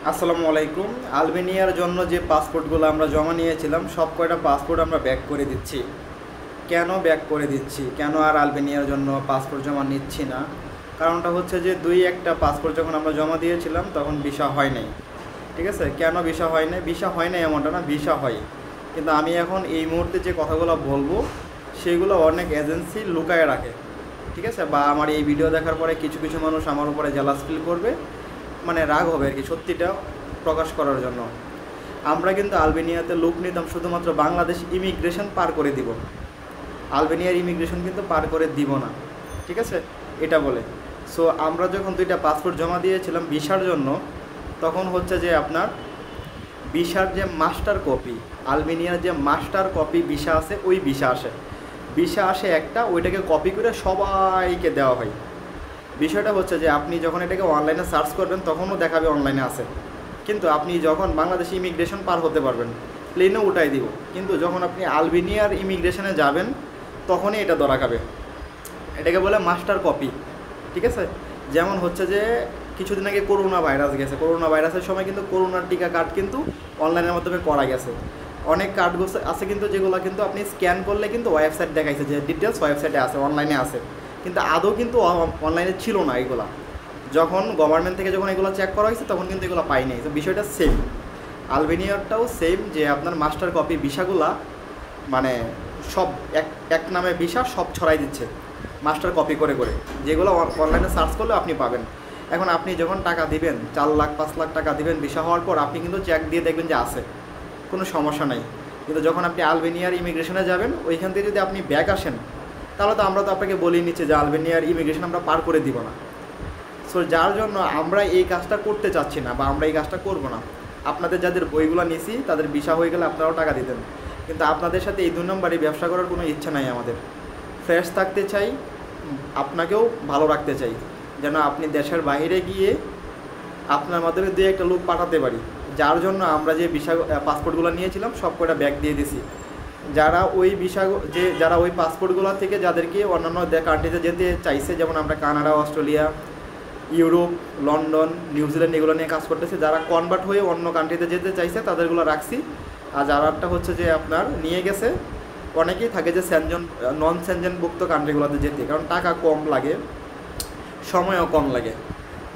আসসালামু আলাইকুম। আলবেনিয়ার জন্য যে পাসপোর্টগুলো আমরা জমা নিয়েছিলাম সব কয়টা পাসপোর্ট আমরা ব্যাক করে দিচ্ছি। কেন ব্যাক করে দিচ্ছি, কেন আর আলবেনিয়ার জন্য পাসপোর্ট জমা নিচ্ছি না? কারণটা হচ্ছে যে দুই একটা পাসপোর্ট যখন আমরা জমা দিয়েছিলাম তখন ভিসা হয় নাই। ঠিক আছে, কেন ভিসা হয় নাই? ভিসা হয় নাই এমনটা না, ভিসা হয়, কিন্তু আমি এখন এই মুহূর্তে যে কথাগুলো বলবো সেগুলো অনেক এজেন্সি লুকায় রাখে। ঠিক আছে, বা আমার এই ভিডিও দেখার পরে কিছু কিছু মানুষ আমার উপরে জেলাস ফিল করবে, মানে রাগ হবে আর কি, সত্যিটা প্রকাশ করার জন্য। আমরা কিন্তু আলবেনিয়াতে লোক নিতাম শুধুমাত্র বাংলাদেশ ইমিগ্রেশন পার করে দিব, আলবেনিয়ার ইমিগ্রেশন কিন্তু পার করে দিব না। ঠিক আছে, এটা বলে। সো আমরা যখন দুইটা পাসপোর্ট জমা দিয়েছিলাম ভিসার জন্য, তখন হচ্ছে যে আপনার ভিসার যে মাস্টার কপি, আলবেনিয়ার যে মাস্টার কপি ভিসা আছে, ওই ভিসা আসে একটা, ওইটাকে কপি করে সবাইকে দেওয়া হয়। বিষয়টা হচ্ছে যে আপনি যখন এটাকে অনলাইনে সার্চ করবেন তখনও দেখাবে অনলাইনে আছে, কিন্তু আপনি যখন বাংলাদেশি ইমিগ্রেশন পার হতে পারবেন প্লেনে উঠাই দিব, কিন্তু যখন আপনি আলবেনিয়ার ইমিগ্রেশনে যাবেন তখনই এটা ধরা খাবে। এটাকে বলে মাস্টার কপি। ঠিক আছে, যেমন হচ্ছে যে কিছুদিন আগে করোনা ভাইরাস গেছে, করোনা ভাইরাসের সময় কিন্তু করোনার টিকা কার্ড কিন্তু অনলাইনের মাধ্যমে করা গেছে। অনেক কার্ডগুলো আছে কিন্তু যেগুলো কিন্তু আপনি স্ক্যান করলে কিন্তু ওয়েবসাইট দেখাইছে, যে ডিটেলস ওয়েবসাইটে আছে, অনলাইনে আছে, কিন্তু আদৌ কিন্তু অনলাইনে ছিল না এগুলা। যখন গভর্নমেন্ট থেকে যখন এগুলো চেক করা হয়েছে তখন কিন্তু এগুলো পাই নাই। তো বিষয়টা সেম, আলবেনিয়ারটাও সেম, যে আপনার মাস্টার কপি ভিসাগুলা মানে সব এক এক নামে ভিসা সব ছড়াই দিচ্ছে মাস্টার কপি করে করে, যেগুলো অনলাইনে সার্চ করলে আপনি পাবেন। এখন আপনি যখন টাকা দিবেন 4 লাখ 5 লাখ টাকা দিবেন ভিসা হওয়ার পর, আপনি কিন্তু চেক দিয়ে দেখবেন যে আছে, কোনো সমস্যা নাই। কিন্তু যখন আপনি আলবেনিয়ার ইমিগ্রেশনে যাবেন ওইখান থেকে যদি আপনি ব্যাক আসেন, তাহলে তো আমরা তো আপনাকে বলেই নিচ্ছি যে আলবেনিয়ার ইমিগ্রেশন আমরা পার করে দিব না। সো যার জন্য আমরা এই কাজটা করতে চাচ্ছি না, বা আমরা এই কাজটা করব না। আপনাদের যাদের বইগুলো নিছি তাদের ভিসা হয়ে গেলে আপনারাও টাকা দিতেন, কিন্তু আপনাদের সাথে এই 2 নম্বরে ব্যবসা করার কোনো ইচ্ছা নাই আমাদের। ফ্রেশ থাকতে চাই, আপনাকেও ভালো রাখতে চাই, যেন আপনি দেশের বাইরে গিয়ে আপনার মাধ্যমে 2-1টা লোক পাঠাতে পারি। যার জন্য আমরা যে ভিসা পাসপোর্টগুলো নিয়েছিলাম সব কটা ব্যাক দিয়ে দিছি। যারা ওই ভিসা যারা ওই পাসপোর্টগুলো থেকে যাদেরকে অন্যান্য কান্ট্রিতে যেতে চাইছে, যেমন আমরা Canada, Australia, Europe, London, New Zealand এগুলো নিয়ে কাজ করতেছে, যারা কনভার্ট হয়ে অন্য কান্ট্রিতে যেতে চাইছে তাদেরগুলো রাখছি। আর যারাটা হচ্ছে যে আপনার নিয়ে গেছে, অনেকেই থাকে যে নন সেনজেনভুক্ত কান্ট্রিগুলোতে যেতে, কারণ টাকা কম লাগে, সময়ও কম লাগে।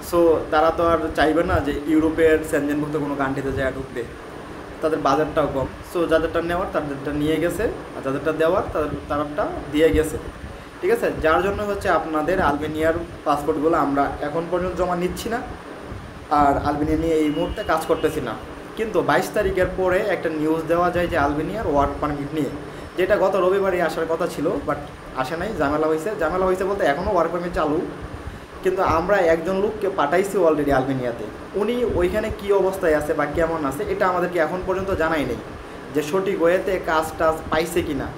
সো তারা তো আর চাইবে না যে ইউরোপের সেনজেনভুক্ত কোনো কান্ট্রিতে যায় ঢুকতে, তাদের বাজেটটাও কম। সো যাদেরটা নেওয়ার তাদেরটা নিয়ে গেছে, আর যাদেরটা দেওয়ার তাদেরটা দিয়ে গেছে। ঠিক আছে, যার জন্য হচ্ছে আপনাদের আলবেনিয়ার পাসপোর্টগুলো আমরা এখন পর্যন্ত জমা নিচ্ছি না, আর আলবেনিয়া নিয়ে এই মুহূর্তে কাজ করতেছি না। কিন্তু 22 তারিখের পরে একটা নিউজ দেওয়া যায় যে আলবেনিয়ার ওয়ার্ক পারমিট নিয়ে, যেটা গত রবিবারই আসার কথা ছিল, বাট আসে নাই, ঝামেলা হয়েছে বলতে এখনও ওয়ার্ক পারমিট চালু, কিন্তু আমরা একজন লোককে পাঠাইছি অলরেডি আলবেনিয়াতে। উনি ওইখানে কী অবস্থায় আছে বা কেমন আছে এটা আমাদেরকে এখন পর্যন্ত জানাই নেই, যে সঠিক ওয়েতে কাজ টাজ পাইছে কি না।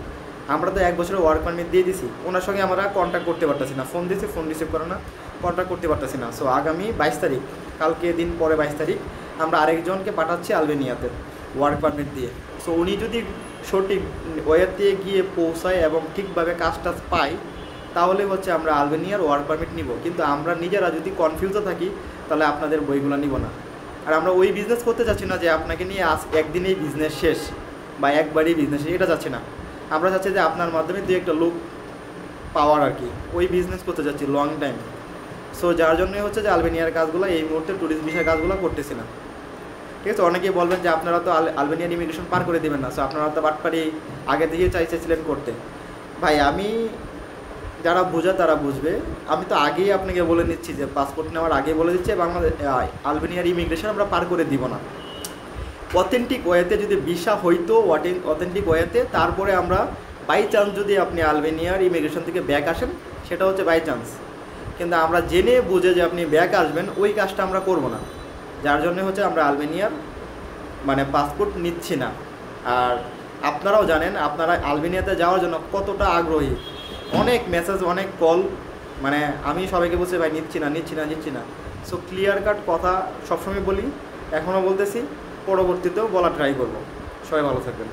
আমরা তো 1 বছরের ওয়ার্ক পারমিট দিয়ে দিছি, ওনার সঙ্গে আমরা কন্ট্যাক্ট করতে পারতেছি না, ফোন দিছি ফোন রিসিভ করে না, কন্ট্যাক্ট করতে পারতেছি না। সো আগামী 22 তারিখ, কালকে দিন পরে 22 তারিখ আমরা আরেকজনকে পাঠাচ্ছি আলবেনিয়াতে ওয়ার্ক পারমিট দিয়ে। সো উনি যদি সঠিক ওয়েতে গিয়ে পৌঁছায় এবং ঠিকভাবে কাজ টাজ পায়, তাহলে হচ্ছে আমরা আলবেনিয়ার ওয়ার্ক পারমিট নিব। কিন্তু আমরা নিজেরা যদি কনফিউজে থাকি তাহলে আপনাদের বইগুলো নিব না। আর আমরা ওই বিজনেস করতে চাচ্ছি না যে আপনাকে নিয়ে একদিনেই বিজনেস শেষ বা একবারই বিজনেস শেষ, এটা চাচ্ছি না। আমরা চাচ্ছি যে আপনার মাধ্যমে 2-1টা লোক পাওয়ার আর কি, ওই বিজনেস করতে চাচ্ছি লং টাইম। সো যার জন্যই হচ্ছে যে আলবেনিয়ার কাজগুলো এই মুহূর্তে ট্যুরিস্ট ভিসার কাজগুলো করতেছি না। ঠিক আছে, অনেকেই বলবেন যে আপনারা তো আলবেনিয়ান ইমিগ্রেশন পার করে দেবেন না, সো আপনারা তো বাটপারি আগে থেকে চাইছিলেন করতে। ভাই, আমি যারা বোঝে তারা বুঝবে, আমি তো আগেই আপনাকে বলে নিচ্ছি যে পাসপোর্ট নেওয়ার আগে বলে দিচ্ছি বাংলাদেশ আলবেনিয়ার ইমিগ্রেশন আমরা পার করে দিব না। অথেন্টিক ওয়েতে যদি ভিসা হইতো, অথেন্টিক ওয়েতে, তারপরে আমরা বাই চান্স যদি আপনি আলবেনিয়ার ইমিগ্রেশন থেকে ব্যাক আসেন, সেটা হচ্ছে বাই চান্স, কিন্তু আমরা জেনে বুঝে যে আপনি ব্যাক আসবেন ওই কাজটা আমরা করব না। যার জন্য হচ্ছে আমরা আলবেনিয়ার মানে পাসপোর্ট নিচ্ছি না। আর আপনারাও জানেন আপনারা আলবেনিয়াতে যাওয়ার জন্য কতটা আগ্রহী, অনেক মেসেজ, অনেক কল, মানে আমি সবাইকে বলছি ভাই নিচ্ছি না। সো ক্লিয়ার কাট কথা সবসময় বলি, এখনও বলতেছি, পরবর্তীতেও বলা ট্রাই করব। সবাই ভালো থাকবেন।